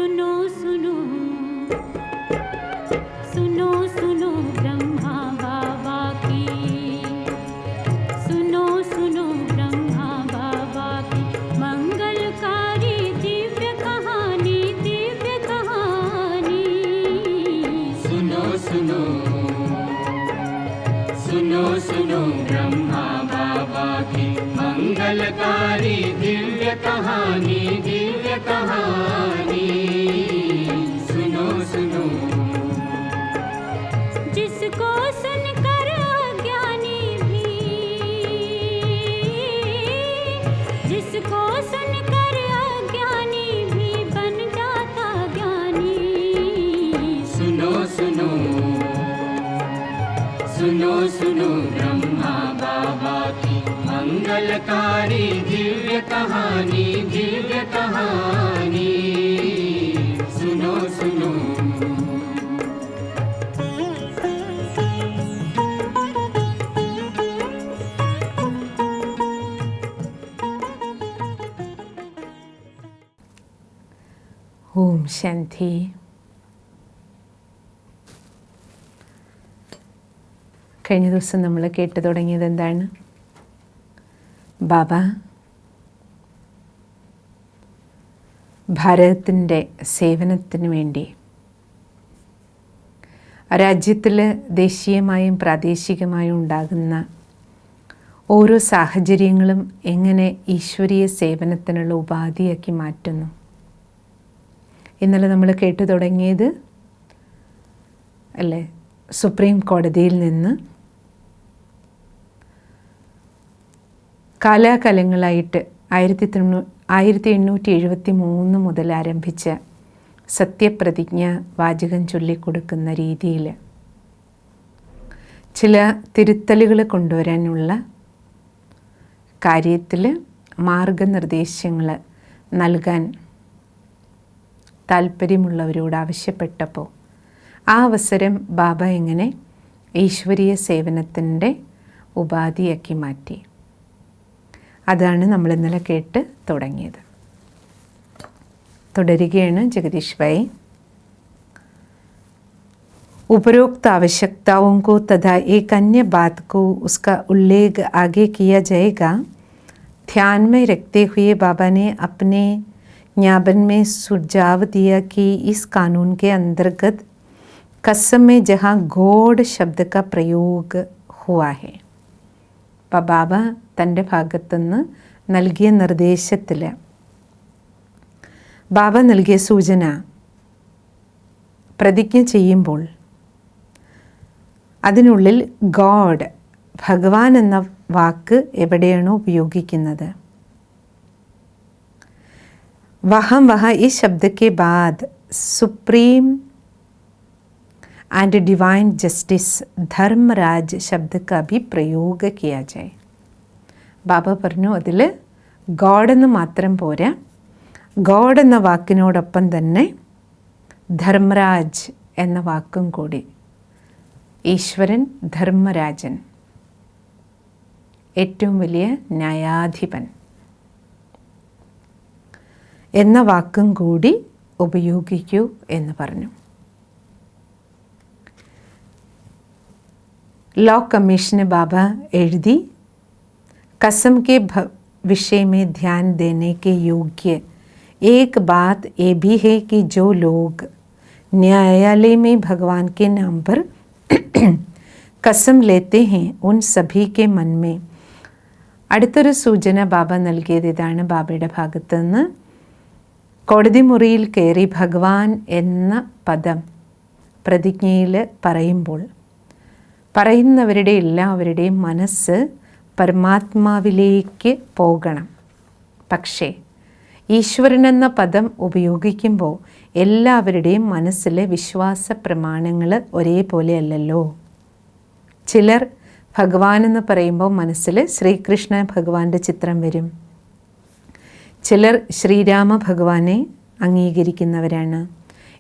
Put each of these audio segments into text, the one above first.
सुनो सुनो सुनो सुनो ब्रह्मा बाबा की, सुनो सुनो ब्रह्मा बाबा की मंगलकारी दिव्य कहानी, दिव्य कहानी। सुनो सुनो सुनो सुनो ब्रह्मा बाबा की मंगलकारी दिव्य कहानी, दिव्य कहानी। सुनो सुनो जिसको सुनकर अज्ञानी भी, जिसको सुनकर अज्ञानी भी बन जाता ज्ञानी। सुनो सुनो सुनो सुनो ब्रह्मा बाबा की मंगलकारी दिव्य कहानी, दिव्य कहानी। सुनो सुनो ഓം ശാന്തി. കഴിഞ്ഞ ദിവസം നമ്മൾ കേട്ടു തുടങ്ങിയത് എന്താണ്? ബാബ ഭാരതത്തിൻ്റെ സേവനത്തിന് വേണ്ടി രാജ്യത്തിൽ ദേശീയമായും പ്രാദേശികമായും ഉണ്ടാകുന്ന ഓരോ സാഹചര്യങ്ങളും എങ്ങനെ ഈശ്വരീയ സേവനത്തിനുള്ള ഉപാധിയാക്കി മാറ്റുന്നു. ഇന്നലെ നമ്മൾ കേട്ടു തുടങ്ങിയത് അല്ലേ, സുപ്രീം കോടതിയിൽ നിന്ന് കാലാകാലങ്ങളായിട്ട് 1873 മുതൽ ആരംഭിച്ച സത്യപ്രതിജ്ഞ വാചകം ചൊല്ലിക്കൊടുക്കുന്ന രീതിയിൽ ചില തിരുത്തലുകൾ കൊണ്ടുവരാനുള്ള കാര്യത്തിൽ മാർഗനിർദ്ദേശങ്ങൾ നൽകാൻ താല്പര്യമുള്ളവരോട് ആവശ്യപ്പെട്ടപ്പോൾ ആ അവസരം ബാബ എങ്ങനെ ഈശ്വരീയ സേവനത്തിൻ്റെ ഉപാധിയാക്കി മാറ്റി, അതാണ് നമ്മൾ ഇന്നലെ കേട്ട് തുടങ്ങിയത്. തുടരുകയാണ് ജഗദീഷ് ഭായി. उपरोक्त आवश्यकताओं को तथा एक अन्य बात को उसका उल्लेख आगे किया जाएगा। ध्यान में रखते हुए बाबा ने अपने ज्ञापन में सुझाव दिया कि इस कानून के अंतर्गत कसम में जहाँ गॉड शब्द का प्रयोग हुआ है. അപ്പോൾ ബാബ തൻ്റെ ഭാഗത്തുനിന്ന് നൽകിയ നിർദ്ദേശത്തിൽ ബാബ നൽകിയ സൂചന, പ്രതിജ്ഞ ചെയ്യുമ്പോൾ അതിനുള്ളിൽ ഗോഡ്, ഭഗവാൻ എന്ന വാക്ക് എവിടെയാണോ ഉപയോഗിക്കുന്നത്, वहाँ इस शब्द के बाद supreme and divine justice Dharmaraj शब्द का भी प्रयोग किया जाए. ബാബ പറഞ്ഞു അതിൽ ഗോഡ് എന്ന് മാത്രം പോരാ, ഗോഡ് എന്ന വാക്കിനോടൊപ്പം തന്നെ ധർമ്മരാജ് എന്ന വാക്കും കൂടി, ഈശ്വരൻ ധർമ്മരാജൻ, ഏറ്റവും വലിയ ന്യായാധിപൻ എന്ന വാക്കും കൂടി ഉപയോഗിക്കൂ എന്ന് പറഞ്ഞു. ലോ കമ്മീഷന് ബാബ എഴുതി, कसम के विषय में ध्यान देने के योग्य एक बात ये भी है कि जो लोग न्यायालय में भगवान के नाम पर कसम लेते हैं उन सभी के मन में. അടുത്തൊരു സൂചന ബാബ നൽകിയത് ഇതാണ്. ബാബയുടെ ഭാഗത്തു നിന്ന് കോടതി മുറിയിൽ കയറി ഭഗവാൻ എന്ന പദം പ്രതിജ്ഞയിൽ പറയുമ്പോൾ പറയുന്നവരുടെ എല്ലാവരുടെയും മനസ്സ് പരമാത്മാവിലേക്ക് പോകണം. പക്ഷേ ഈശ്വരൻ എന്ന പദം ഉപയോഗിക്കുമ്പോൾ എല്ലാവരുടെയും മനസ്സിലെ വിശ്വാസ പ്രമാണങ്ങൾ ഒരേപോലെ അല്ലല്ലോ. ചിലർ ഭഗവാൻ എന്ന് പറയുമ്പോൾ മനസ്സിൽ ശ്രീകൃഷ്ണ ഭഗവാന്റെ ചിത്രം വരും. ചിലർ ശ്രീരാമ ഭഗവാനെ അംഗീകരിക്കുന്നവരാണ്.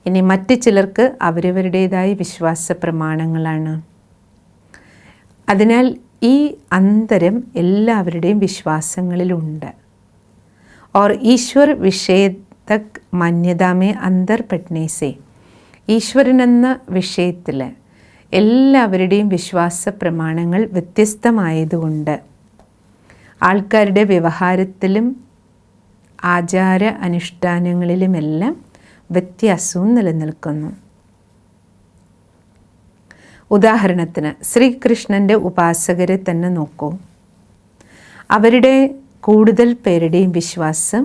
ഇനി മറ്റ് ചിലർക്ക് അവരവരുടേതായ വിശ്വാസ പ്രമാണങ്ങളാണ്. അതിനാൽ ഈ അന്തരം എല്ലാവരുടെയും വിശ്വാസങ്ങളിലുണ്ട്. और ईश्वर विषय तक മാന്യതാ മേ അന്തർ പെട്നെ സെ, ഈശ്വരനെന്ന വിഷയത്തിൽ എല്ലാവരുടെയും വിശ്വാസ പ്രമാണങ്ങൾ വ്യത്യസ്തമായതുകൊണ്ട് ആൾക്കാരുടെ വ്യവഹാരത്തിലും ആചാര അനുഷ്ഠാനങ്ങളിലുമെല്ലാം വ്യത്യാസവും നിലനിൽക്കുന്നു. ഉദാഹരണത്തിന് ശ്രീകൃഷ്ണൻ്റെ ഉപാസകരെ തന്നെ നോക്കൂ. അവരുടെ കൂടുതൽ പേരുടെയും വിശ്വാസം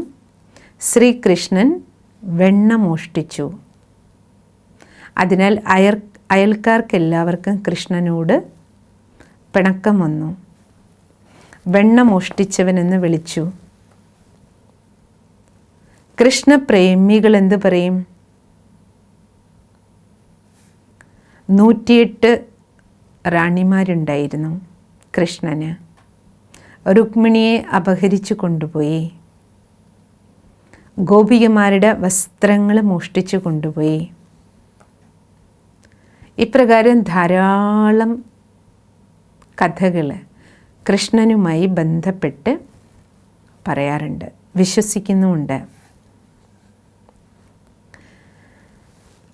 ശ്രീകൃഷ്ണൻ വെണ്ണ മോഷ്ടിച്ചു. അതിനാൽ അയൽക്കാർക്കെല്ലാവർക്കും കൃഷ്ണനോട് പിണക്കം വന്നു. വെണ്ണ മോഷ്ടിച്ചവനെന്ന് വിളിച്ചു. കൃഷ്ണപ്രേമികൾ എന്ത് പറയും? 108 റാണിമാരുണ്ടായിരുന്നു കൃഷ്ണന്. രുക്മിണിയെ അപഹരിച്ചു കൊണ്ടുപോയി. ഗോപികമാരുടെ വസ്ത്രങ്ങൾ മോഷ്ടിച്ചു കൊണ്ടുപോയി. ഇപ്രകാരം ധാരാളം കഥകൾ കൃഷ്ണനുമായി ബന്ധപ്പെട്ട് പറയാറുണ്ട്, വിശ്വസിക്കുന്നുമുണ്ട്.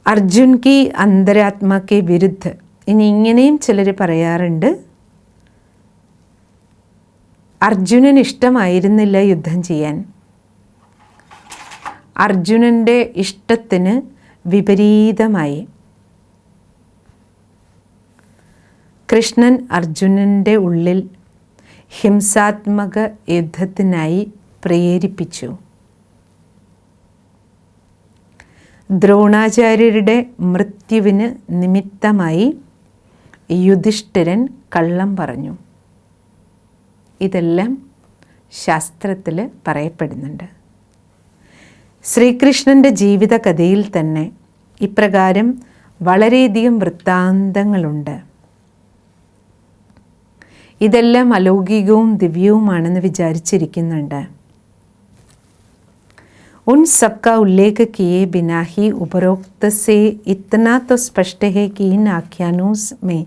അർജുൻ കി അന്തരാത്മാ കെ വിരുദ്ധ, ഇനി ഇങ്ങനെയും ചിലർ പറയാറുണ്ട്, അർജുനന് ഇഷ്ടമായിരുന്നില്ല യുദ്ധം ചെയ്യാൻ. അർജുനൻ്റെ ഇഷ്ടത്തിന് വിപരീതമായി കൃഷ്ണൻ അർജുനൻ്റെ ഉള്ളിൽ ഹിംസാത്മക യുദ്ധത്തിനായി പ്രേരിപ്പിച്ചു. ദ്രോണാചാര്യരുടെ മൃത്യുവിന് നിമിത്തമായി യുധിഷ്ഠിരൻ കള്ളം പറഞ്ഞു. ഇതെല്ലാം ശാസ്ത്രത്തിൽ പറയപ്പെടുന്നുണ്ട്. ശ്രീകൃഷ്ണൻ്റെ ജീവിതകഥയിൽ തന്നെ ഇപ്രകാരം വളരെയധികം വൃത്താന്തങ്ങളുണ്ട്. ഇതെല്ലാം അലൗകികവും ദിവ്യവുമാണെന്ന് വിചാരിച്ചിരിക്കുന്നുണ്ട്. उन सबका उल्लेख किए बिना ही उपरोक्त से इतना तो स्पष्ट है कि इन आख्यानों में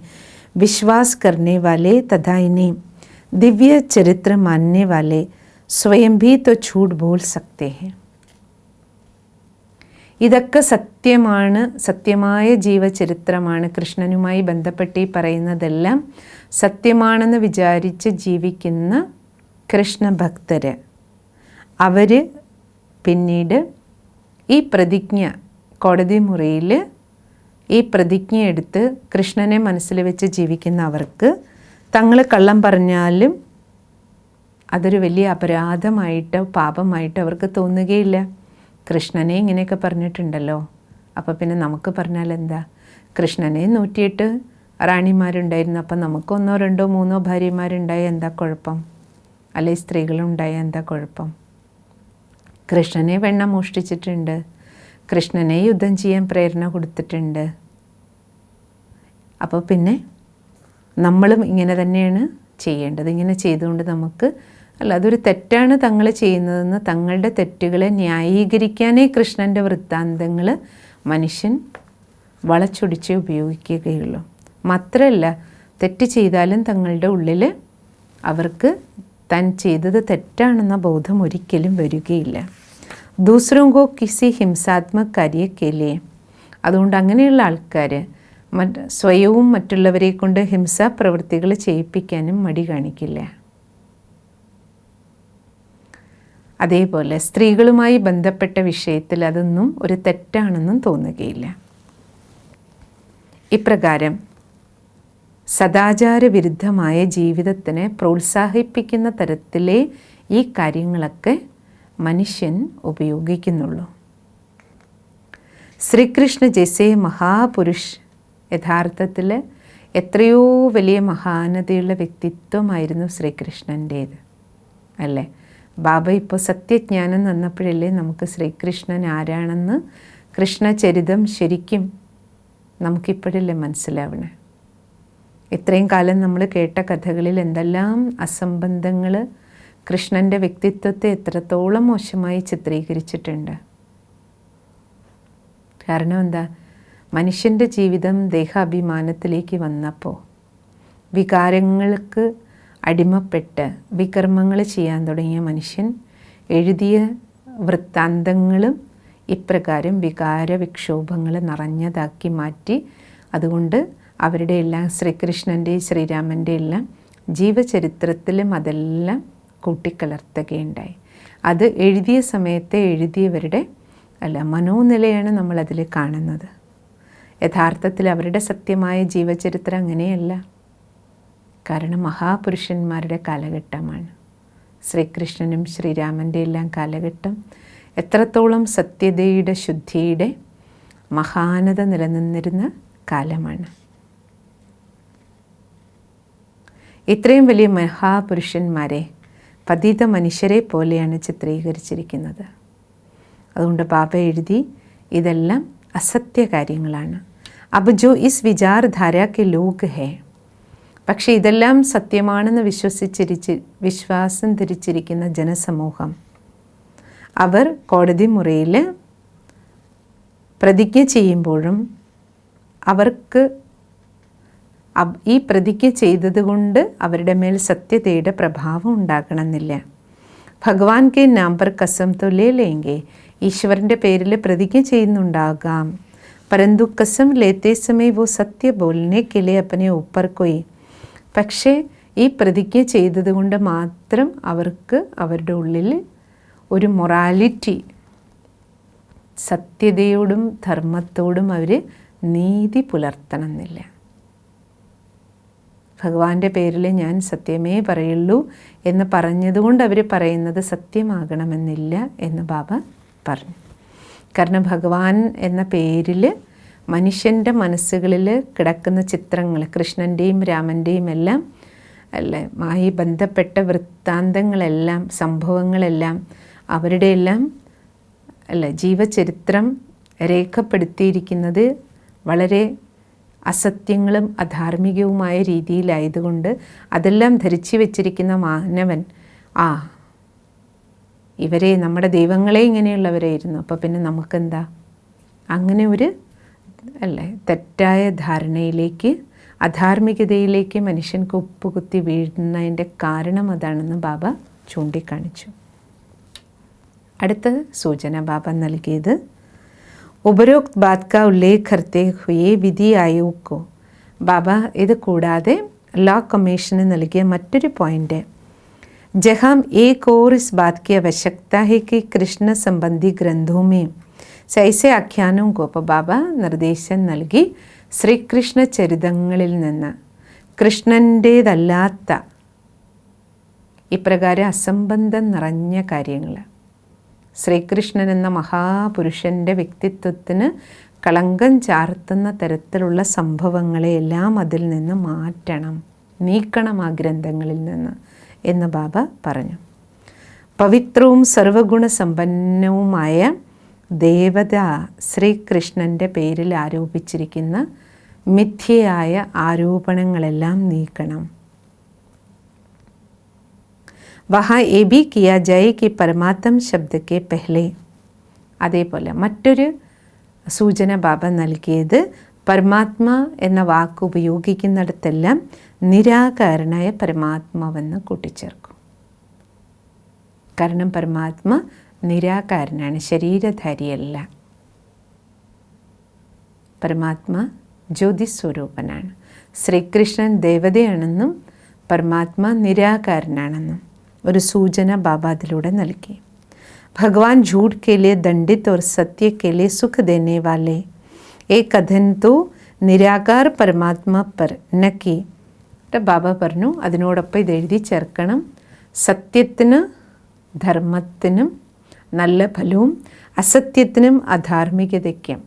विश्वास करने वाले तथा इन्हें दिव्य चरित्र मानने वाले स्वयं भी तो झूठ बोल सकते हैं. ഇതൊക്കെ സത്യമാണ്, സത്യമായ ജീവചരിത്രമാണ്. കൃഷ്ണനുമായി ബന്ധപ്പെട്ട് ഈ പറയുന്നതെല്ലാം സത്യമാണെന്ന് വിചാരിച്ച് ജീവിക്കുന്ന കൃഷ്ണഭക്തർ, അവർ പിന്നീട് ഈ പ്രതിജ്ഞ കോടതി മുറിയിൽ ഈ പ്രതിജ്ഞ എടുത്ത് കൃഷ്ണനെ മനസ്സിൽ വെച്ച് ജീവിക്കുന്ന അവർക്ക് തങ്ങൾ കള്ളം പറഞ്ഞാലും അതൊരു വലിയ അപരാധമായിട്ടോ പാപമായിട്ടോ അവർക്ക് തോന്നുകയില്ല. കൃഷ്ണനെ ഇങ്ങനെയൊക്കെ പറഞ്ഞിട്ടുണ്ടല്ലോ, അപ്പോൾ പിന്നെ നമുക്ക് പറഞ്ഞാൽ എന്താ? കൃഷ്ണനെ 108 റാണിമാരുണ്ടായിരുന്നു, അപ്പം നമുക്ക് 1, 2, 3 ഭാര്യമാരുണ്ടായ എന്താ കുഴപ്പം? അല്ലെങ്കിൽ സ്ത്രീകളുണ്ടായ എന്താ കുഴപ്പം? കൃഷ്ണനെ വെണ്ണ മോഷ്ടിച്ചിട്ടുണ്ട്, കൃഷ്ണനെ യുദ്ധം ചെയ്യാൻ പ്രേരണ കൊടുത്തിട്ടുണ്ട്. അപ്പോൾ പിന്നെ നമ്മളും ഇങ്ങനെ തന്നെയാണ് ചെയ്യേണ്ടത്. ഇങ്ങനെ ചെയ്തുകൊണ്ട് നമുക്ക് അല്ല, അതൊരു തെറ്റാണ് തങ്ങൾ ചെയ്യുന്നതെന്ന് തങ്ങളുടെ തെറ്റുകളെ ന്യായീകരിക്കാനേ കൃഷ്ണൻ്റെ വൃത്താന്തങ്ങൾ മനുഷ്യൻ വളച്ചൊടിച്ച് ഉപയോഗിക്കുകയുള്ളൂ. മാത്രമല്ല, തെറ്റ് ചെയ്താലും തങ്ങളുടെ ഉള്ളിൽ അവർക്ക് താൻ ചെയ്തത് തെറ്റാണെന്ന ബോധം ഒരിക്കലും വരികയില്ല. ദൂസരോं को किसी हिंसात्मक कार्य के लिए, അതുകൊണ്ട് അങ്ങനെയുള്ള ആൾക്കാർ സ്വയവും മറ്റുള്ളവരെ കൊണ്ട് ഹിംസാ പ്രവൃത്തികൾ ചെയ്യിപ്പിക്കാനും മടി കാണിക്കില്ല. അതേപോലെ സ്ത്രീകളുമായി ബന്ധപ്പെട്ട വിഷയത്തിൽ അതൊന്നും ഒരു തെറ്റാണെന്നും തോന്നുകയില്ല. ഇപ്രകാരം സദാചാര വിരുദ്ധമായ ജീവിതത്തിനെ പ്രോത്സാഹിപ്പിക്കുന്ന തരത്തിലേ ഈ കാര്യങ്ങളൊക്കെ മനുഷ്യൻ ഉപയോഗിക്കുന്നുള്ളൂ. ശ്രീകൃഷ്ണ ജैसे മഹാപുരുഷ് യഥാർത്ഥത്തിൽ എത്രയോ വലിയ മഹാനതയുള്ള വ്യക്തിത്വമായിരുന്നു ശ്രീകൃഷ്ണൻ്റേത്, അല്ലേ? ബാബ ഇപ്പോൾ സത്യജ്ഞാനം തന്നപ്പോഴല്ലേ നമുക്ക് ശ്രീകൃഷ്ണൻ ആരാണെന്ന് കൃഷ്ണചരിതം ശരിക്കും നമുക്കിപ്പോഴല്ലേ മനസ്സിലാവണേ. ഇത്രയും കാലം നമ്മൾ കേട്ട കഥകളിൽ എന്തെല്ലാം അസംബന്ധങ്ങൾ കൃഷ്ണൻ്റെ വ്യക്തിത്വത്തെ എത്രത്തോളം മോശമായി ചിത്രീകരിച്ചിട്ടുണ്ട്. കാരണം എന്താ? മനുഷ്യൻ്റെ ജീവിതം ദേഹാഭിമാനത്തിലേക്ക് വന്നപ്പോൾ വികാരങ്ങൾക്ക് അടിമപ്പെട്ട് വികർമ്മങ്ങൾ ചെയ്യാൻ തുടങ്ങിയ മനുഷ്യൻ എഴുതിയ വൃത്താന്തങ്ങളും ഇപ്രകാരം വികാര വിക്ഷോഭങ്ങൾ നിറഞ്ഞതാക്കി മാറ്റി. അതുകൊണ്ട് അവരുടെ എല്ലാം ശ്രീകൃഷ്ണൻ്റെ ശ്രീരാമൻ്റെ എല്ലാം ജീവചരിത്രത്തിലും അതെല്ലാം കൂട്ടിക്കലർത്തുകയുണ്ടായി. അത് എഴുതിയ സമയത്ത് എഴുതിയവരുടെ മനോനിലയാണ് നമ്മളതിൽ കാണുന്നത്. യഥാർത്ഥത്തിൽ അവരുടെ സത്യമായ ജീവചരിത്രം അങ്ങനെയല്ല. കാരണം മഹാപുരുഷന്മാരുടെ കാലഘട്ടമാണ്. ശ്രീകൃഷ്ണനും ശ്രീരാമൻ്റെ എല്ലാം കാലഘട്ടം എത്രത്തോളം സത്യതയുടെ, ശുദ്ധിയുടെ, മഹാനത നിലനിന്നിരുന്ന കാലമാണ്. ഇത്രയും വലിയ മഹാപുരുഷന്മാരെ പതിത മനുഷ്യരെ പോലെയാണ് ചിത്രീകരിച്ചിരിക്കുന്നത്. അതുകൊണ്ട് ബാബ എഴുതി ഇതെല്ലാം അസത്യ കാര്യങ്ങളാണ്. അബ് ജോ ഇസ് വിചാർധാര കെ ലോഗ് ഹേ, പക്ഷേ ഇതെല്ലാം സത്യമാണെന്ന് വിശ്വാസം ധരിച്ചിരിക്കുന്ന ജനസമൂഹം, അവർ കോടതി മുറിയിൽ പ്രതിജ്ഞ ചെയ്യുമ്പോഴും അവർക്ക് ഈ പ്രതിജ്ഞ ചെയ്തതുകൊണ്ട് അവരുടെ മേൽ സത്യതയുടെ പ്രഭാവം ഉണ്ടാകണമെന്നില്ല. ഭഗവാൻ കെ നാം പർ കസം തോ ലേ ലേങ്കെ, ഈശ്വരൻ്റെ പേരിൽ പ്രതിജ്ഞ ചെയ്യുന്നുണ്ടാകാം. പരന്തു കസം ലേത്തെ സമയ വോ സത്യ ബോലനെ കെ ലിയെ അപ്പനെ ഊപ്പർ കൊയ്, പക്ഷേ ഈ പ്രതിജ്ഞ ചെയ്തതുകൊണ്ട് മാത്രം അവർക്ക് അവരുടെ ഉള്ളിൽ ഒരു മൊറാലിറ്റി, സത്യതയോടും ധർമ്മത്തോടും അവർ നീതി പുലർത്തണമെന്നില്ല. ഭഗവാന്റെ പേരിൽ ഞാൻ സത്യമേ പറയുള്ളൂ എന്ന് പറഞ്ഞതുകൊണ്ട് അവർ പറയുന്നത് സത്യമാകണമെന്നില്ല എന്ന് ബാബ പറഞ്ഞു. കാരണം ഭഗവാൻ എന്ന പേരിൽ മനുഷ്യൻ്റെ മനസ്സുകളിൽ കിടക്കുന്ന ചിത്രങ്ങൾ, കൃഷ്ണൻ്റെയും രാമൻ്റെയും എല്ലാം മായി ബന്ധപ്പെട്ട വൃത്താന്തങ്ങളെല്ലാം, സംഭവങ്ങളെല്ലാം, അവരുടെ എല്ലാം ജീവചരിത്രം രേഖപ്പെടുത്തിയിരിക്കുന്നത് വളരെ അസത്യങ്ങളും അധാർമികവുമായ രീതിയിലായതുകൊണ്ട് അതെല്ലാം ധരിച്ചു വച്ചിരിക്കുന്ന മാനവൻ ഇവരെ നമ്മുടെ ദൈവങ്ങളെ ഇങ്ങനെയുള്ളവരായിരുന്നു, അപ്പോൾ പിന്നെ നമുക്കെന്താ, അങ്ങനെ ഒരു തെറ്റായ ധാരണയിലേക്ക്, അധാർമികതയിലേക്ക് മനുഷ്യൻ കുപ്പുകുത്തി വീഴുന്നതിൻ്റെ കാരണം അതാണെന്ന് ബാബ ചൂണ്ടിക്കാണിച്ചു. അടുത്ത സൂചന ബാബ നൽകിയത് ഉപരോക്ത് ബാത് കാ ഉല്ലേഖ് കർത്തേ ഹുയേ വിധി ആയോഗ് കോ. ബാബ ഇത് കൂടാതെ ലോ കമ്മീഷന് നൽകിയ മറ്റൊരു പോയിൻ്റ്, ജഹാം ഏക് ഓർ ഇസ് ബാത് की आवश्यकता है कि कृष्ण संबंधी ग्रंथों में ऐसे ആഖ്യാനവും കോ. അപ്പോൾ ബാബ നിർദ്ദേശം നൽകി ശ്രീകൃഷ്ണ ചരിതങ്ങളിൽ നിന്ന് കൃഷ്ണൻ്റേതല്ലാത്ത ഇപ്രകാരം അസംബന്ധം നിറഞ്ഞ കാര്യങ്ങൾ, ശ്രീകൃഷ്ണൻ എന്ന മഹാപുരുഷൻ്റെ വ്യക്തിത്വത്തിന് കളങ്കം ചാർത്തുന്ന തരത്തിലുള്ള സംഭവങ്ങളെയെല്ലാം അതിൽ നിന്ന് മാറ്റണം, നീക്കണം ആ ഗ്രന്ഥങ്ങളിൽ നിന്ന് എന്ന് ബാബ പറഞ്ഞു. പവിത്രവും സർവഗുണസമ്പന്നവുമായ ദേവത ശ്രീകൃഷ്ണൻ്റെ പേരിൽ ആരോപിച്ചിരിക്കുന്ന മിഥ്യയായ ആരോപണങ്ങളെല്ലാം നീക്കണം. വഹാ എ ബി കിയാ ജയ കി പരമാത്മ ശബ്ദ കെ പെഹ്ലെ. അതേപോലെ മറ്റൊരു സൂചന ബാബ നൽകിയത് പരമാത്മ എന്ന വാക്ക് ഉപയോഗിക്കുന്നിടത്തെല്ലാം നിരാകാരനായ പരമാത്മാവെന്ന് കൂട്ടിച്ചേർക്കും. കാരണം പരമാത്മ നിരാകാരനാണ്, ശരീരധാരിയല്ല. പരമാത്മ ജ്യോതിസ്വരൂപനാണ്. ശ്രീകൃഷ്ണൻ ദേവതയാണെന്നും പരമാത്മ നിരാകാരനാണെന്നും ഒരു സൂചന ബാബ അതിലൂടെ നൽകി. ഭഗവാൻ झूठ के लिए दंडित और सत्य के लिए सुख देने वाले एक कथन तो निराकार परमात्मा पर न की. ബാബ പറഞ്ഞു അതിനോടൊപ്പം ഇത് എഴുതി ചേർക്കണം, സത്യത്തിന് ധർമ്മത്തിനും നല്ല ഫലവും അസത്യത്തിനും അധാർമികതയ്ക്കും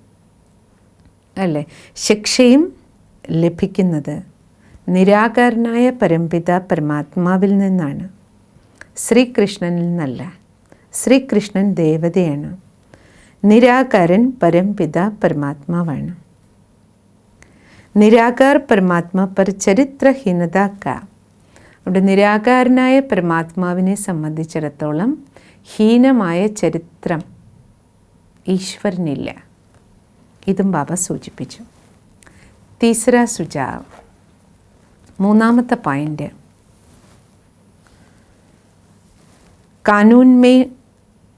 ശിക്ഷയും ലഭിക്കുന്നത് നിരാകാരനായ പരംപിത പരമാത്മാവിൽ നിന്നാണ്, ശ്രീകൃഷ്ണനിൽ നിന്നല്ല. ശ്രീകൃഷ്ണൻ ദേവതയാണ്, നിരാകാരൻ പരംപിത പരമാത്മാവാണ്. നിരാകാർ പരമാത്മാ പർ ചരിത്രഹീനത കാ. അവിടെ നിരാകാരനായ പരമാത്മാവിനെ സംബന്ധിച്ചിടത്തോളം ഹീനമായ ചരിത്രം ഈശ്വരനില്ല. ഇതും ബാബ സൂചിപ്പിച്ചു. തീസര സുജാവ്, മൂന്നാമത്തെ പോയിൻ്റ്, कानून में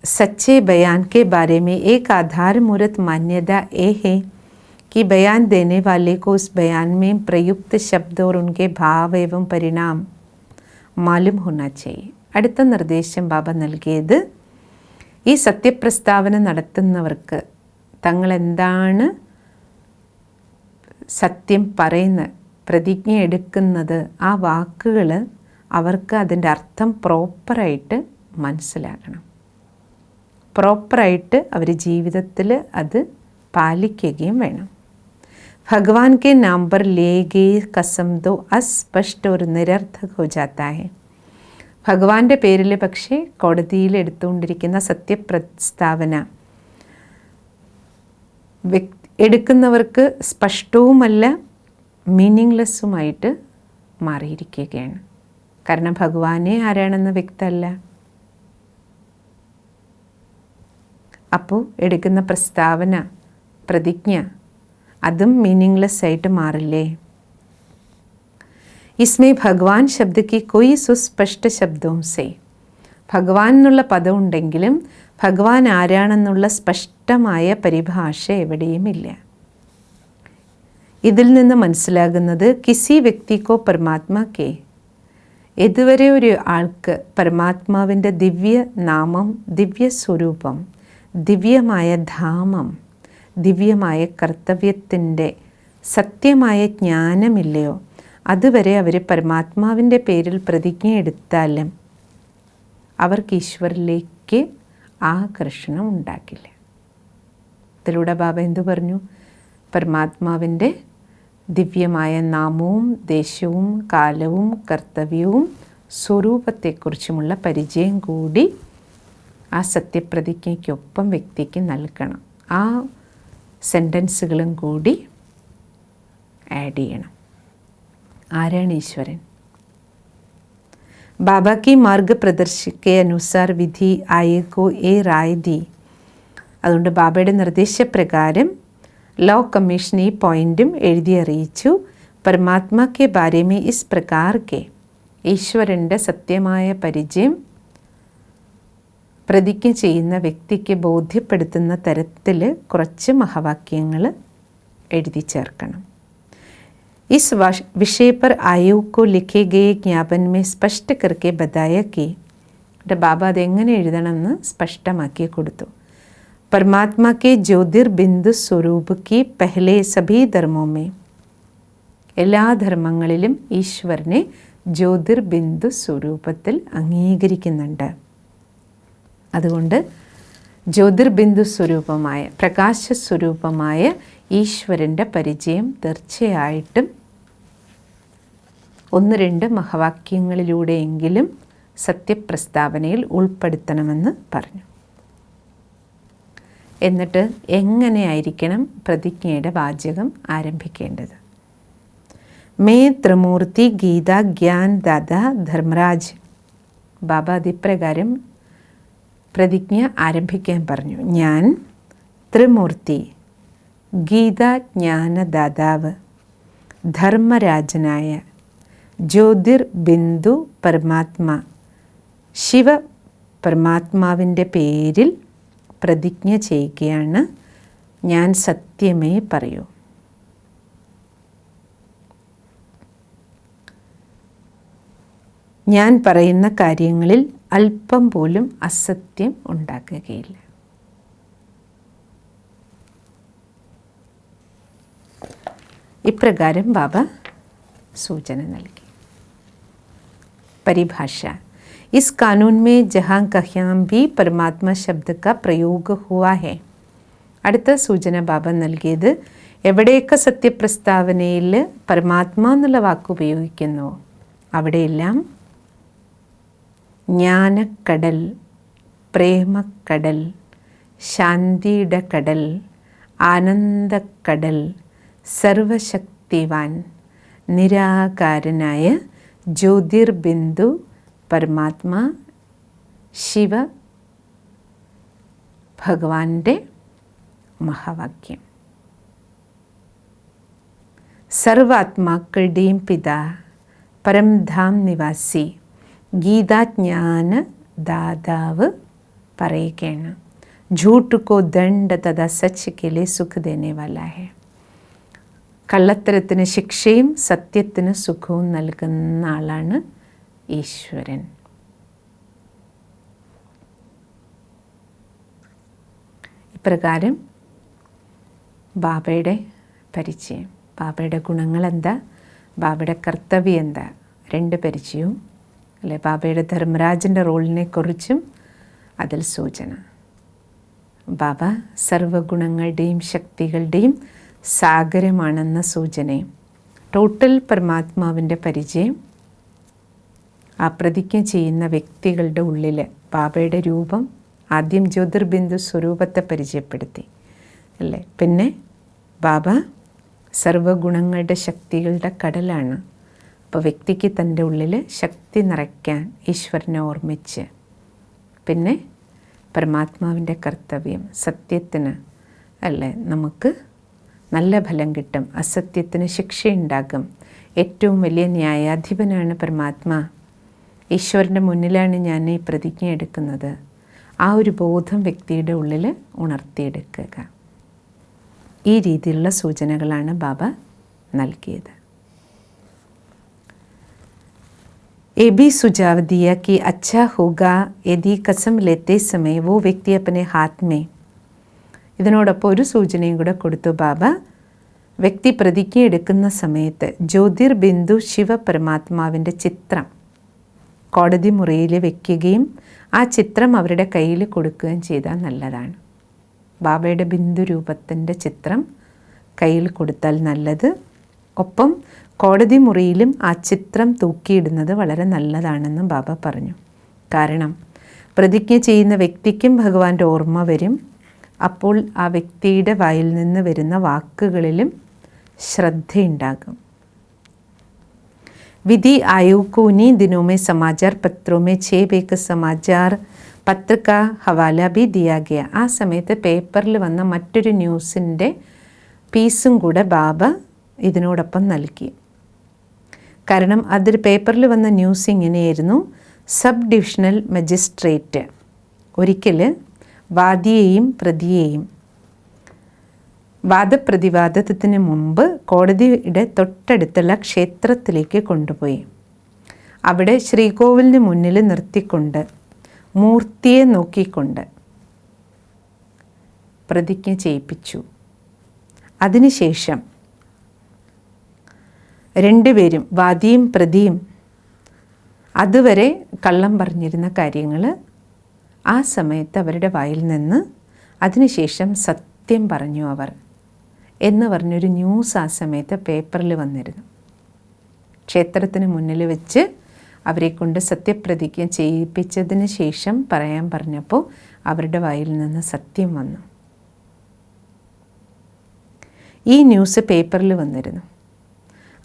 सच्चे बयान के बारे में एक आधारमूलक मान्यता ये है कि बयान देने वाले को उस बयान में प्रयुक्त शब्द और उनके भाव एवं परिणाम मालूम होना चाहिए. അടുത്ത നിർദ്ദേശം ബാബ നൽകിയത് ഈ സത്യപ്രസ്താവന നടത്തുന്നവർക്ക് തങ്ങൾ എന്താണ് സത്യം പറയുന്ന പ്രതിജ്ഞ എടുക്കുന്നത് ആ വാക്കുകൾ അവർക്ക് അതിൻ്റെ അർത്ഥം പ്രോപ്പറായിട്ട് മനസ്സിലാക്കണം. പ്രോപ്പറായിട്ട് അവർ ജീവിതത്തിൽ അത് പാലിക്കുകയും വേണം. भगवान के नाम पर लिए गए कसम तो अस्पष्ट और निरर्थक हो जाता है. ഭഗവാന്റെ പേരിൽ പക്ഷേ കോടതിയിൽ എടുത്തുകൊണ്ടിരിക്കുന്ന സത്യപ്രസ്താവന എടുക്കുന്നവർക്ക് സ്പഷ്ടവുമല്ല മീനിങ്ലെസ്സുമായിട്ട് മാറിയിരിക്കുകയാണ്. കാരണം ഭഗവാനെ ആരാണെന്ന് വ്യക്തമല്ല. അപ്പോൾ എടുക്കുന്ന പ്രസ്താവന പ്രതിജ്ഞ അതും मीनिंगलेस ആയിട്ട് മാറില്ലേ. इसमें भगवान शब्द की कोई सुस्पष्ट शब्दों से ഭഗവാൻ എന്നുള്ള പദം ഉണ്ടെങ്കിലും ഭഗവാൻ ആരാണെന്നുള്ള സ്പഷ്ടമായ പരിഭാഷ എവിടെയുമില്ല. ഇതിൽ നിന്ന് മനസ്സിലാകുന്നത് കിസി വ്യക്തിക്കോ പരമാത്മാക്കേ ഇതുവരെ ഒരു ആൾക്ക് പരമാത്മാവിൻ്റെ ദിവ്യ നാമം, ദിവ്യ സ്വരൂപം, ദിവ്യമായ ധാമം, ദിവ്യമായ കർത്തവ്യത്തിൻ്റെ സത്യമായ ജ്ഞാനമില്ലയോ അതുവരെ അവർ പരമാത്മാവിൻ്റെ പേരിൽ പ്രതിജ്ഞ എടുത്താലും അവർക്ക് ഈശ്വരിലേക്ക് ആകർഷണം ഉണ്ടാക്കില്ല. ഇതിലൂടെ ബാബ എന്തു പറഞ്ഞു? പരമാത്മാവിൻ്റെ ദിവ്യമായ നാമവും ദേശവും കാലവും കർത്തവ്യവും സ്വരൂപത്തെക്കുറിച്ചുമുള്ള പരിചയം കൂടി ആ സത്യപ്രതിജ്ഞയ്ക്കൊപ്പം വ്യക്തിക്ക് നൽകണം. ആ സെൻറ്റൻസുകളും കൂടി ആഡ് ചെയ്യണം. ആരാണ് ഈശ്വരൻ? बाबा की मार्ग प्रदर्शक के अनुसार विधि आये को ए राय दी. അതുകൊണ്ട് ബാബയുടെ നിർദ്ദേശപ്രകാരം ലോ കമ്മീഷൻ ഈ പോയിൻറ്റും എഴുതി അറിയിച്ചു. പരമാത്മാ K Bare may is പ്രകാർ K ഈശ്വരൻ്റെ സത്യമായ പരിചയം പ്രതിജ്ഞ ചെയ്യുന്ന വ്യക്തിക്ക് ബോധ്യപ്പെടുത്തുന്ന തരത്തിൽ കുറച്ച് മഹാവാക്യങ്ങൾ എഴുതി ചേർക്കണം. इस विषय पर आयोग को लिखे गए ज्ञापन में स्पष्ट करके बताया कि ബാബ അതെങ്ങനെ എഴുതണമെന്ന് സ്പഷ്ടമാക്കി കൊടുത്തു. परमात्मा के ज्योतिर्बिंदु स्वरूप की पहले सभी धर्मों में എല്ലാ ധർമ്മങ്ങളിലും ഈശ്വരനെ ജ്യോതിർബിന്ദു സ്വരൂപത്തിൽ അംഗീകരിക്കുന്നുണ്ട്. അതുകൊണ്ട് ജ്യോതിർബിന്ദു സ്വരൂപമായ പ്രകാശസ്വരൂപമായ ഈശ്വരൻ്റെ പരിചയം തീർച്ചയായിട്ടും 1-2 മഹാവാക്യങ്ങളിലൂടെയെങ്കിലും സത്യപ്രസ്താവനയിൽ ഉൾപ്പെടുത്തണമെന്ന് പറഞ്ഞു. എന്നിട്ട് എങ്ങനെയായിരിക്കണം പ്രതിജ്ഞയുടെ വാചകം ആരംഭിക്കേണ്ടത്? മേ ത്രിമൂർത്തി ഗീത ജ്ഞാൻ ദാദാ ധർമ്മരാജ്. ബാബ അതിപ്രകാരം പ്രതിജ്ഞ ആരംഭിക്കാൻ പറഞ്ഞു. ഞാൻ ത്രിമൂർത്തി, ഗീതാജ്ഞാനദാതാവ്, ധർമ്മരാജനായ ജ്യോതിർബിന്ദു പരമാത്മാ ശിവ പരമാത്മാവിൻ്റെ പേരിൽ പ്രതിജ്ഞ ചെയ്യുകയാണ്. ഞാൻ സത്യമേ പറയൂ. ഞാൻ പറയുന്ന കാര്യങ്ങളിൽ അല്പം പോലും അസത്യം ഉണ്ടാക്കുകയില്ല. ഇപ്രകാരം ബാബ സൂചന നൽകി. परिभाषा इस कानून में जहाँ कहीं भी परमात्मा शब्द का प्रयोग हुआ है. അടുത്ത സൂചന ബാബ നൽകിയത് എവിടെയൊക്കെ സത്യപ്രസ്താവനയിൽ പരമാത്മാ എന്നുള്ള വാക്ക് ഉപയോഗിക്കുന്നു അവിടെയെല്ലാം ജ്ഞാനക്കടൽ, പ്രേമക്കടൽ, ശാന്തിയുടെ കടൽ, ആനന്ദക്കടൽ, സർവശക്തിവാൻ, നിരാകാരനായ ജ്യോതിർബിന്ദു പരമാത്മാ ശിവ ഭഗവാന്റെ മഹാവാക്യം. സർവാത്മാക്കളുടെയും പിതാ, പരംധാം നിവാസി, ഗീതാജ്ഞാന ദാതാവ് പറയുകയാണ്. झूठ को दंड तथा सच के लिए सुख देने वाला है. കള്ളത്തരത്തിന് ശിക്ഷയും സത്യത്തിന് സുഖവും നൽകുന്ന ആളാണ് ഈശ്വരൻ. ഇപ്രകാരം ബാബയുടെ പരിചയം, ബാബയുടെ ഗുണങ്ങൾ എന്താ, ബാബയുടെ കർത്തവ്യം എന്താ, രണ്ട് പരിചയവും അല്ലെ. ബാബയുടെ ധർമ്മരാജൻ്റെ റോളിനെ കുറിച്ചും അതിൽ സൂചന. ബാബ സർവഗുണങ്ങളുടെയും ശക്തികളുടെയും സാഗരമാണെന്ന സൂചനയും. ടോട്ടൽ പരമാത്മാവിൻ്റെ പരിചയം. ആ പ്രതിജ്ഞ ചെയ്യുന്ന വ്യക്തികളുടെ ഉള്ളിൽ ബാബയുടെ രൂപം, ആദ്യം ജ്യോതിർബിന്ദു സ്വരൂപത്തെ പരിചയപ്പെടുത്തി അല്ലേ. പിന്നെ ബാബ സർവഗുണങ്ങളുടെ ശക്തികളുടെ കടലാണ്. അപ്പോൾ വ്യക്തിക്ക് തൻ്റെ ഉള്ളിൽ ശക്തി നിറയ്ക്കാൻ ഈശ്വരനെ ഓർമ്മിച്ച്, പിന്നെ പരമാത്മാവിൻ്റെ കർത്തവ്യം, സത്യത്തിന് അല്ലേ നമുക്ക് നല്ല ഫലം കിട്ടും, അസത്യത്തിന് ശിക്ഷയുണ്ടാകും. ഏറ്റവും വലിയ ന്യായാധിപനാണ് പരമാത്മാ. ഈശ്വരൻ്റെ മുന്നിലാണ് ഞാൻ ഈ പ്രതിജ്ഞ എടുക്കുന്നത്. ആ ഒരു ബോധം വ്യക്തിയുടെ ഉള്ളിൽ ഉണർത്തിയെടുക്കുക. ഈ രീതിയിലുള്ള സൂചനകളാണ് ബാബ നൽകിയത്. ये भी सुझाव दिया कि अच्छा होगा यदि कसम लेते समय वो व्यक्ति अपने हाथ में. ഇതിനോടൊപ്പം ഒരു സൂചനയും കൂടെ കൊടുത്തു ബാബ. വ്യക്തി പ്രതിജ്ഞ എടുക്കുന്ന സമയത്ത് ജ്യോതിർബിന്ദു ശിവപരമാത്മാവിൻ്റെ ചിത്രം കോടതി മുറിയിൽ വയ്ക്കുകയും ആ ചിത്രം അവരുടെ കയ്യിൽ കൊടുക്കുകയും ചെയ്താൽ നല്ലതാണ്. ബാബയുടെ ബിന്ദു രൂപത്തിൻ്റെ ചിത്രം കയ്യിൽ കൊടുത്താൽ നല്ലത്. ഒപ്പം കോടതി മുറിയിലും ആ ചിത്രം തൂക്കിയിടുന്നത് വളരെ നല്ലതാണെന്ന് ബാബ പറഞ്ഞു. കാരണം പ്രതിജ്ഞ ചെയ്യുന്ന വ്യക്തിക്കും ഭഗവാന്റെ ഓർമ്മ വരും. അപ്പോൾ ആ വ്യക്തിയുടെ വായിൽ നിന്ന് വരുന്ന വാക്കുകളിലും ശ്രദ്ധയുണ്ടാകും. विधि आयोग को उन्हीं दिनों में समाचार पत्रों में 6 एक समाचार पत्र का हवाला भी दिया गया. ആ സമയത്ത് പേപ്പറിൽ വന്ന മറ്റൊരു ന്യൂസിൻ്റെ പീസും കൂടെ ബാബ ഇതിനോടൊപ്പം നൽകി. കാരണം അതിൽ പേപ്പറിൽ വന്ന ന്യൂസ് ഇങ്ങനെയായിരുന്നു. സബ് ഡിവിഷണൽ മജിസ്ട്രേറ്റ് ഒരിക്കൽ വാദിയെയും പ്രതിയെയും വാദപ്രതിവാദത്തിന് മുമ്പ് കോടതിയുടെ തൊട്ടടുത്തുള്ള ക്ഷേത്രത്തിലേക്ക് കൊണ്ടുപോയി. അവിടെ ശ്രീകോവിലിന് മുന്നിൽ നിർത്തിക്കൊണ്ട് മൂർത്തിയെ നോക്കിക്കൊണ്ട് പ്രതിജ്ഞ ചെയ്യിപ്പിച്ചു. അതിനുശേഷം രണ്ടുപേരും വാദിയും പ്രതിയും അതുവരെ കള്ളം പറഞ്ഞിരുന്ന കാര്യങ്ങൾ ആ സമയത്ത് അവരുടെ വായിൽ നിന്ന് അതിനുശേഷം സത്യം പറഞ്ഞു അവർ എന്ന് പറഞ്ഞൊരു ന്യൂസ് ആ സമയത്ത് പേപ്പറിൽ വന്നിരുന്നു. ക്ഷേത്രത്തിന് മുന്നിൽ വെച്ച് അവരെ കൊണ്ട് സത്യപ്രതിജ്ഞ ചെയ്യിപ്പിച്ചതിന് ശേഷം പറയാൻ പറഞ്ഞപ്പോൾ അവരുടെ വായിൽ നിന്ന് സത്യം വന്നു. ഈ ന്യൂസ് പേപ്പറിൽ വന്നിരുന്നു.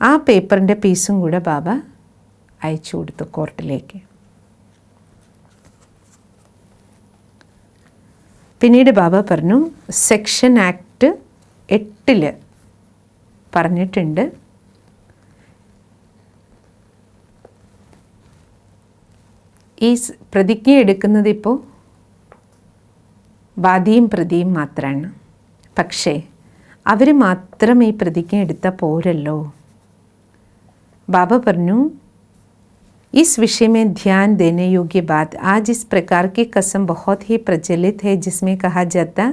ആ പേപ്പറിൻ്റെ പീസും കൂടെ ബാബ അയച്ചു കൊടുത്തു കോർട്ടിലേക്ക്. പിന്നീട് ബാബ പറഞ്ഞു, സെക്ഷൻ ആക്ട് 8 പറഞ്ഞിട്ടുണ്ട് ഈ പ്രതിജ്ഞ എടുക്കുന്നത് ഇപ്പോൾ വാദിയും പ്രതിയും മാത്രമാണ്. പക്ഷേ അവർ മാത്രം ഈ പ്രതിജ്ഞ എടുത്താൽ പോരല്ലോ. ബാബ പറഞ്ഞു, इस विषय में ध्यान देने योग्य बात, आज इस प्रकार की कसम बहुत ही प्रचलित है जिसमें कहा जाता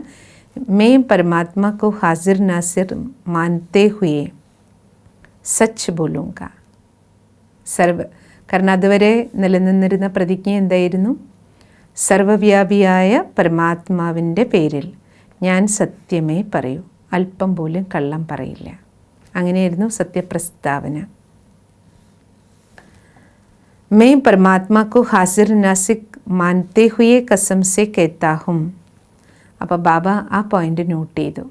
मैं परमात्मा को हाजिर नासिर मानते हुए सच बोलूँगा. കാരണം അതുവരെ നിലനിന്നിരുന്ന പ്രതിജ്ഞ എന്തായിരുന്നു? സർവവ്യാപിയായ പരമാത്മാവിൻ്റെ പേരിൽ ഞാൻ സത്യമേ പറയൂ, അല്പം പോലും കള്ളം പറയില്ല. അങ്ങനെയായിരുന്നു സത്യപ്രസ്താവന. मैं परमात्मा को हाजिर नासिक मानते हुए कसम से कहता हूँ. അപ്പോൾ ബാബ ആ പോയിൻ്റ് നോട്ട് ചെയ്തു.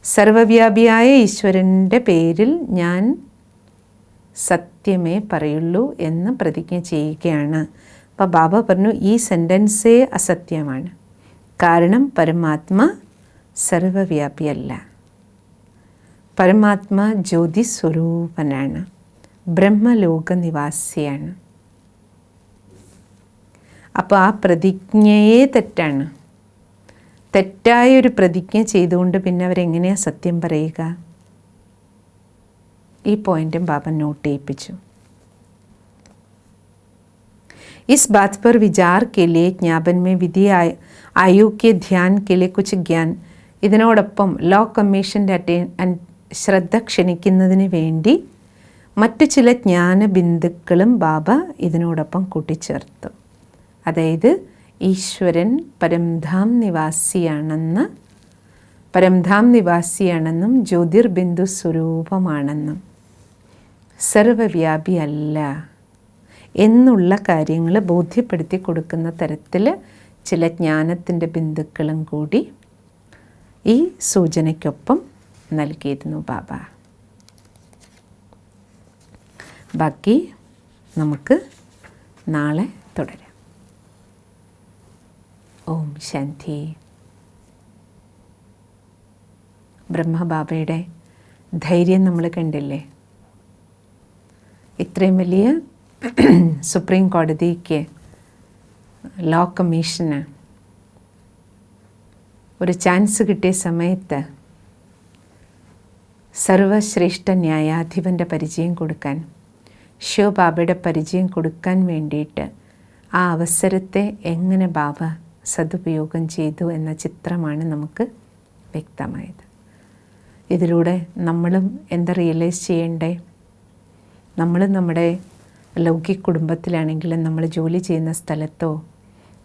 സർവവ്യാപിയായ ഈശ്വരൻ്റെ പേരിൽ ഞാൻ സത്യമേ പറയുള്ളൂ എന്ന് പ്രതിജ്ഞ ചെയ്യുകയാണ്. അപ്പോൾ ബാബ പറഞ്ഞു, ഈ സെൻറ്റൻസേ അസത്യമാണ്. കാരണം പരമാത്മ സർവവ്യാപിയല്ല. പരമാത്മ ജ്യോതി സ്വരൂപനാണ്, ബ്രഹ്മലോക നിവാസിയാണ്. അപ്പോൾ ആ പ്രതിജ്ഞയെ തെറ്റാണ്. തെറ്റായൊരു പ്രതിജ്ഞ ചെയ്തുകൊണ്ട് പിന്നെ അവരെങ്ങനെയാണ് സത്യം പറയുക? ഈ പോയിന്റും ബാബ നോട്ട് ചെയ്യിപ്പിച്ചു. इस बात पर विचार के लिए ज्ञापन में विधि आयोग के ध्यान के लिए कुछ ज्ञान ഇതിനോടൊപ്പം ലോ കമ്മീഷൻ്റെ ശ്രദ്ധ ക്ഷണിക്കുന്നതിന് വേണ്ടി മറ്റു ചില ജ്ഞാനബിന്ദുക്കളും ബാബ ഇതിനോടൊപ്പം കൂട്ടിച്ചേർത്തു. അതായത് ഈശ്വരൻ പരംധാം നിവാസിയാണെന്നും ജ്യോതിർബിന്ദു സ്വരൂപമാണെന്നും സർവവ്യാപി അല്ല എന്നുള്ള കാര്യങ്ങൾ ബോധ്യപ്പെടുത്തി കൊടുക്കുന്ന തരത്തിൽ ചില ജ്ഞാനത്തിൻ്റെ ബിന്ദുക്കളും കൂടി ഈ സൂചനയ്ക്കൊപ്പം നൽകിയിരുന്നു ബാബ. ബാക്കി നമുക്ക് നാളെ തുടരാം. ഓം ശാന്തി. ബ്രഹ്മബാബയുടെ ധൈര്യം നമ്മൾ കണ്ടില്ലേ? ഇത്രയും വലിയ സുപ്രീം കോടതിക്ക്, ലോ കമ്മീഷന് ഒരു ചാൻസ് കിട്ടിയ സമയത്ത് സർവശ്രേഷ്ഠ ന്യായാധിപൻ്റെ പരിചയം കൊടുക്കാൻ, ശിവബാബയുടെ പരിചയം കൊടുക്കാൻ വേണ്ടിയിട്ട് ആ അവസരത്തെ എങ്ങനെ ബാബ സദുപയോഗം ചെയ്തു എന്ന ചിത്രമാണ് നമുക്ക് വ്യക്തമായത്. ഇതിലൂടെ നമ്മളും എന്താ റിയലൈസ് ചെയ്യണ്ടേ? നമ്മൾ നമ്മുടെ ലൗകിക കുടുംബത്തിലാണെങ്കിലും നമ്മൾ ജോലി ചെയ്യുന്ന സ്ഥലത്തോ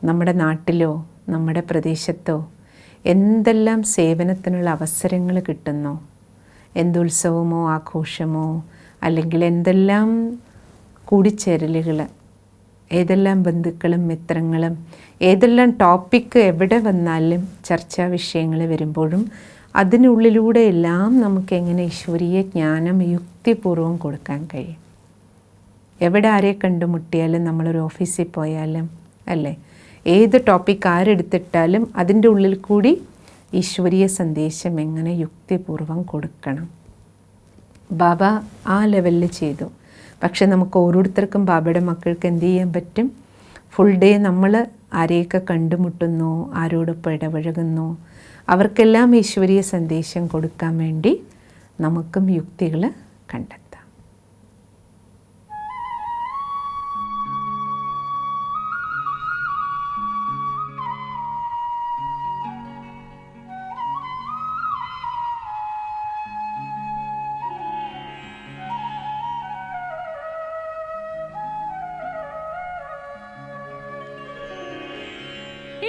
നമ്മുടെ നാട്ടിലോ നമ്മുടെ പ്രദേശത്തോ എന്തെല്ലാം സേവനത്തിനുള്ള അവസരങ്ങൾ കിട്ടുന്നോ, എന്തുത്സവമോ ആഘോഷമോ അല്ലെങ്കിൽ എന്തെല്ലാം കൂടിച്ചേരലുകൾ, ഏതെല്ലാം ബന്ധുക്കളും മിത്രങ്ങളും ഏതെല്ലാം ടോപ്പിക്ക് എവിടെ വന്നാലും ചർച്ചാ വിഷയങ്ങൾ വരുമ്പോഴും അതിനുള്ളിലൂടെ എല്ലാം നമുക്കെങ്ങനെ ഈശ്വരീയ ജ്ഞാനം യുക്തിപൂർവ്വം കൊടുക്കാൻ കഴിയും. എവിടെ ആരെ കണ്ടുമുട്ടിയാലും, നമ്മളൊരു ഓഫീസിൽ പോയാലും അല്ലേ, ഏത് ടോപ്പിക് ആരെടുത്തിട്ടാലും അതിൻ്റെ ഉള്ളിൽ കൂടി ഈശ്വരീയ സന്ദേശം എങ്ങനെ യുക്തിപൂർവ്വം കൊടുക്കണം. ബാബ ആ ലെവലിൽ ചെയ്തു. പക്ഷെ നമുക്ക് ഓരോരുത്തർക്കും ബാബയുടെ മക്കൾക്ക് എന്ത് ചെയ്യാൻ പറ്റും? ഫുൾ ഡേ നമ്മൾ ആരെയൊക്കെ കണ്ടുമുട്ടുന്നു, ആരോടൊപ്പം ഇടപഴകുന്നു, അവർക്കെല്ലാം ഈശ്വരീയ സന്ദേശം കൊടുക്കാൻ വേണ്ടി നമുക്കും യുക്തികൾ കണ്ടെത്താം.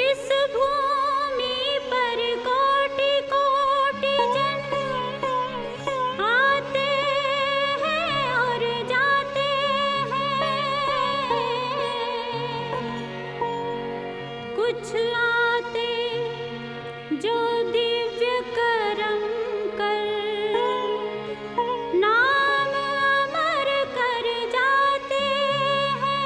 इस भूमि पर कोटि कोटि जन आते हैं और जाते हैं। कुछ आते जो दिव्य कर्म कर नाम अमर कर जाते हैं।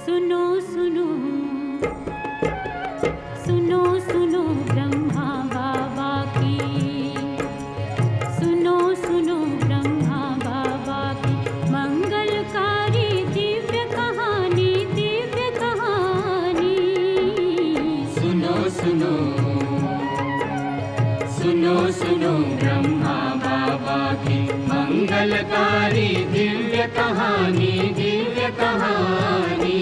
सुनो सुनो सुनो सुनो ब्रह्मा बाबा की, सुनो सुनो ब्रह्मा बाबा की मंगलकारी दिव्य कहानी, दिव्य कहानी। सुनो सुनो सुनो सुनो ब्रह्मा बाबा की मंगलकारी दिव्य कहानी, दिव्य कहानी।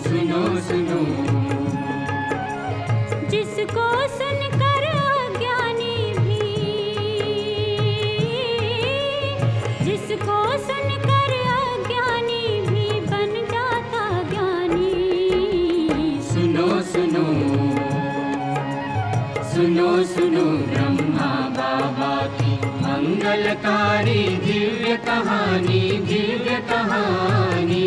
सुनो सुनो जिसको सुनकर अज्ञानी भी, जिसको सुनकर अज्ञानी भी बन जाता ज्ञानी। सुनो सुनो सुनो सुनो ब्रह्मा बाबा की मंगलकारी दिव्य कहानी, दिव्य कहानी।